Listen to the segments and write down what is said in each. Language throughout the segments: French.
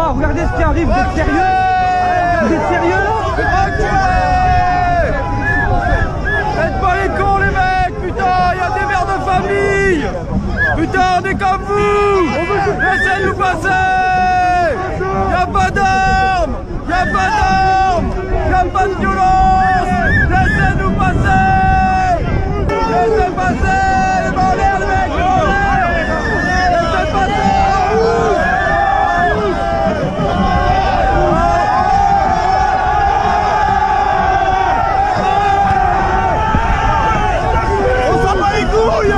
pas, regardez ce qui arrive, vous êtes sérieux? Vous êtes sérieux là? Faites pas les cons les mecs, putain, il y a des mères de famille. Putain, on est comme vous. Laissez nous passer. Y'a pas d'armes. Y'a pas d'armes. Y'a pas de violence. Laissez-nous passer. Laissez passer. Les mains en l'air les mecs, les mains en l'air. Laissez passer. On s'en bat les couilles.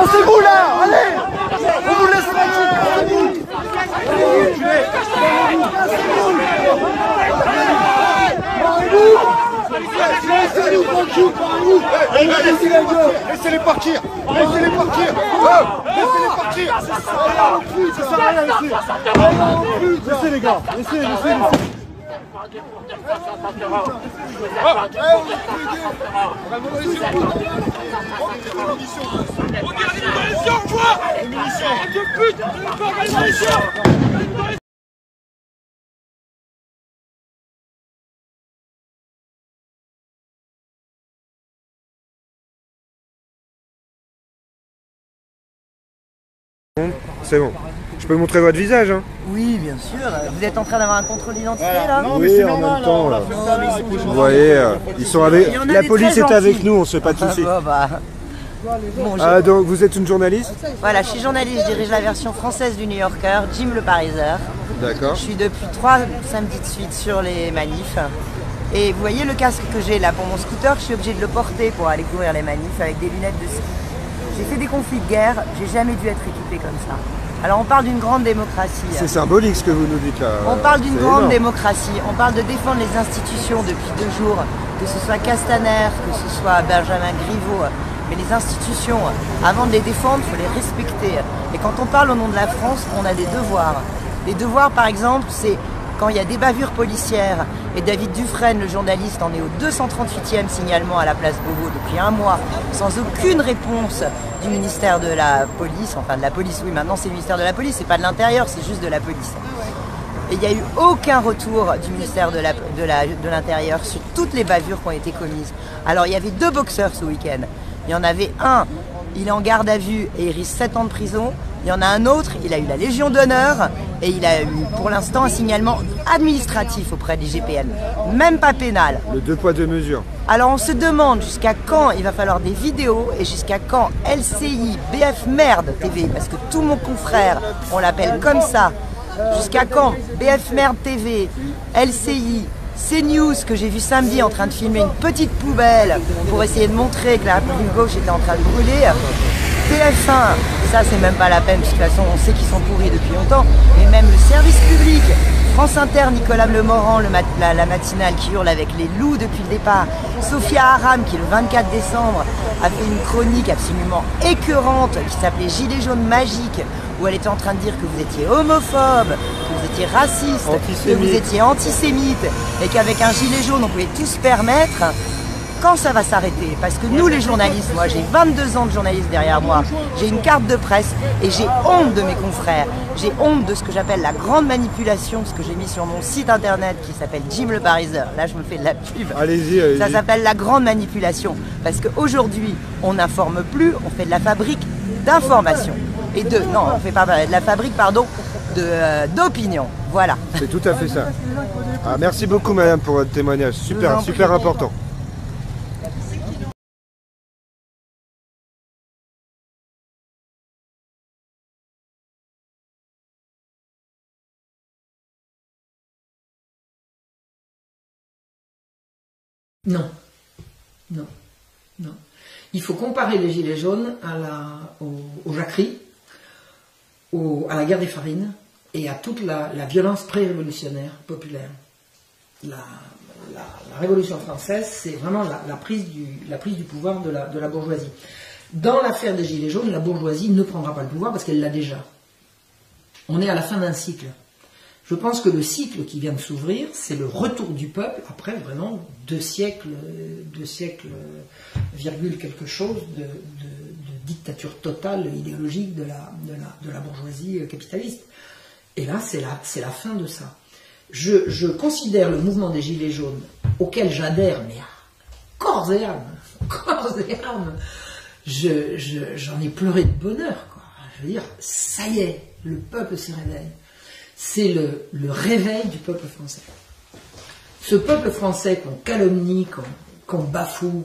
C'est vous là, allez. On vous laisse tranquille. Laissez-nous tranquille, laissez-les partir. Laissez-les partir. Laissez-les partir. Ça sert à rien ici. Laissez les gars, laissez. C'est bon. Je peux montrer votre visage, hein? Oui, bien sûr. Vous êtes en train d'avoir un contrôle d'identité là? Non, oui, en même temps. Là. Vous voyez, ils sont avec. La police est avec nous, on se fait pas de soucis. Bon, donc vous êtes une journaliste? Voilà, je suis journaliste, je dirige la version française du New Yorker, Jim le Pariseur. D'accord. Je suis depuis 3 samedis de suite sur les manifs. Et vous voyez le casque que j'ai là pour mon scooter, je suis obligée de le porter pour aller courir les manifs avec des lunettes de ski. J'ai fait des conflits de guerre, j'ai jamais dû être équipée comme ça. Alors on parle d'une grande démocratie. C'est symbolique ce que vous nous dites là. On parle d'une grande démocratie, on parle de défendre les institutions depuis 2 jours, que ce soit Castaner, que ce soit Benjamin Griveaux. Mais les institutions, avant de les défendre, il faut les respecter. Et quand on parle au nom de la France, on a des devoirs. Les devoirs, par exemple, c'est quand il y a des bavures policières, et David Dufresne, le journaliste, en est au 238e signalement à la place Beauvau depuis 1 mois, sans aucune réponse du ministère de la Police, enfin de la police, oui, maintenant c'est le ministère de la Police, c'est pas de l'Intérieur, c'est juste de la police. Et il n'y a eu aucun retour du ministère de l'Intérieur sur toutes les bavures qui ont été commises. Alors il y avait 2 boxeurs ce week-end. Il y en avait un, il est en garde à vue et il risque 7 ans de prison. Il y en a un autre, il a eu la Légion d'honneur et il a eu pour l'instant un signalement administratif auprès des GPN, même pas pénal. Le 2 poids 2 mesures. Alors on se demande jusqu'à quand il va falloir des vidéos et jusqu'à quand LCI, BF Merde TV, parce que tout mon confrère, on l'appelle comme ça, jusqu'à quand BF Merde TV, LCI, CNews que j'ai vu samedi en train de filmer une petite poubelle pour essayer de montrer que la rive gauche était en train de brûler. TF1, ça c'est même pas la peine, de toute façon on sait qu'ils sont pourris depuis longtemps, mais même le service public, France Inter, Nicolas Lemorand, la matinale qui hurle avec les loups depuis le départ, Sophia Aram qui le 24 décembre a fait une chronique absolument écœurante qui s'appelait Gilets jaunes magiques, où elle était en train de dire que vous étiez homophobe, que vous étiez raciste, que vous étiez antisémite, et qu'avec un gilet jaune on pouvait tout se permettre. Quand ça va s'arrêter? Parce que nous les journalistes, moi j'ai 22 ans de journaliste derrière moi, j'ai une carte de presse et j'ai honte de mes confrères, j'ai honte de ce que j'appelle la grande manipulation, ce que j'ai mis sur mon site internet qui s'appelle Jim le Pariseur, là je me fais de la pub. Allez-y, allez-y. Ça s'appelle la grande manipulation, parce qu'aujourd'hui on n'informe plus, on fait de la fabrique d'information. Et non, on fait pas de la fabrique, pardon, d'opinion, voilà. C'est tout à fait ça. Ah, merci beaucoup madame pour votre témoignage, super important. Non, non, non. Il faut comparer les Gilets jaunes aux jacqueries, à la guerre des farines et à toute la violence pré-révolutionnaire populaire. La Révolution française, c'est vraiment la prise du pouvoir de la bourgeoisie. Dans l'affaire des Gilets jaunes, la bourgeoisie ne prendra pas le pouvoir parce qu'elle l'a déjà. On est à la fin d'un cycle. Je pense que le cycle qui vient de s'ouvrir, c'est le retour du peuple après vraiment 2 siècles, virgule quelque chose de dictature totale idéologique de la bourgeoisie capitaliste. Et là, c'est la fin de ça. Je considère le mouvement des Gilets jaunes, auquel j'adhère, mais à corps et âme, j'en ai pleuré de bonheur, quoi. Je veux dire, ça y est, le peuple se réveille. C'est le réveil du peuple français. Ce peuple français qu'on calomnie, qu'on bafoue,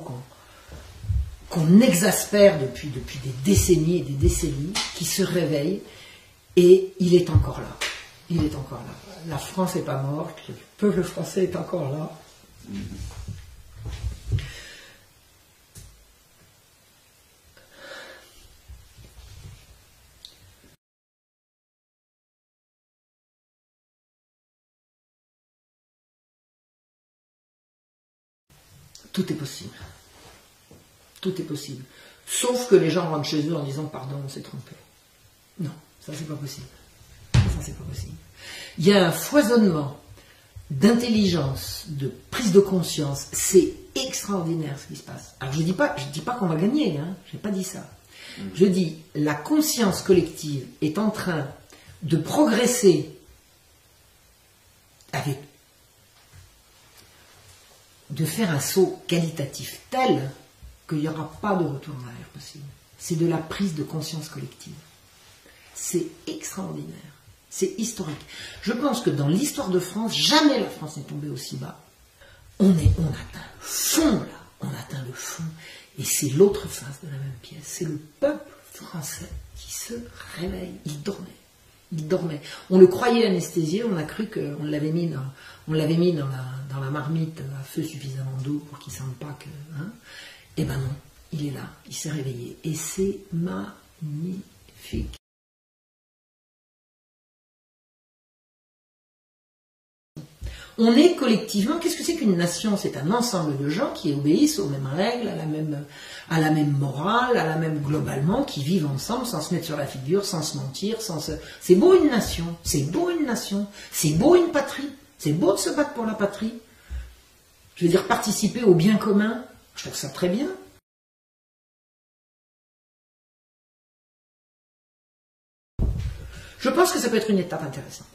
qu'on exaspère depuis des décennies et des décennies, qui se réveille, et il est encore là. Il est encore là. La France n'est pas morte, le peuple français est encore là. Tout est possible. Tout est possible. Sauf que les gens rentrent chez eux en disant « Pardon, on s'est trompé ». Non, ça c'est pas possible. Ça c'est pas possible. Il y a un foisonnement d'intelligence, de prise de conscience. C'est extraordinaire ce qui se passe. Alors je dis pas qu'on va gagner, hein, je n'ai pas dit ça. Je dis la conscience collective est en train de progresser avec, de faire un saut qualitatif tel qu'il n'y aura pas de retour en arrière possible. C'est de la prise de conscience collective. C'est extraordinaire. C'est historique. Je pense que dans l'histoire de France, jamais la France n'est tombée aussi bas. On atteint le fond, là. On atteint le fond. Et c'est l'autre face de la même pièce. C'est le peuple français qui se réveille. Il dormait. Il dormait. On le croyait anesthésié, on a cru qu'on l'avait mis dans la marmite à feu suffisamment d'eau pour qu'il ne sente pas que... Hein. Eh ben non, il est là, il s'est réveillé. Et c'est magnifique. On est collectivement, qu'est-ce que c'est qu'une nation? C'est un ensemble de gens qui obéissent aux mêmes règles, à la même morale, à la même globalement, qui vivent ensemble sans se mettre sur la figure, sans se mentir, sans se... C'est beau une nation, c'est beau une nation, c'est beau une patrie, c'est beau de se battre pour la patrie. Je veux dire, participer au bien commun, je trouve ça très bien. Je pense que ça peut être une étape intéressante.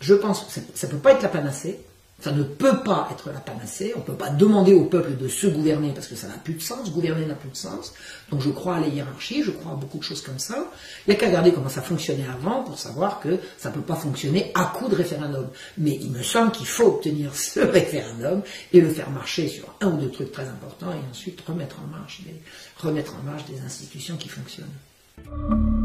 Je pense que ça ne peut pas être la panacée, ça ne peut pas être la panacée, on ne peut pas demander au peuple de se gouverner parce que ça n'a plus de sens, gouverner n'a plus de sens, donc je crois à la hiérarchie, je crois à beaucoup de choses comme ça, il n'y a qu'à regarder comment ça fonctionnait avant pour savoir que ça ne peut pas fonctionner à coup de référendum, mais il me semble qu'il faut obtenir ce référendum et le faire marcher sur un ou deux trucs très importants et ensuite remettre en marche des institutions qui fonctionnent.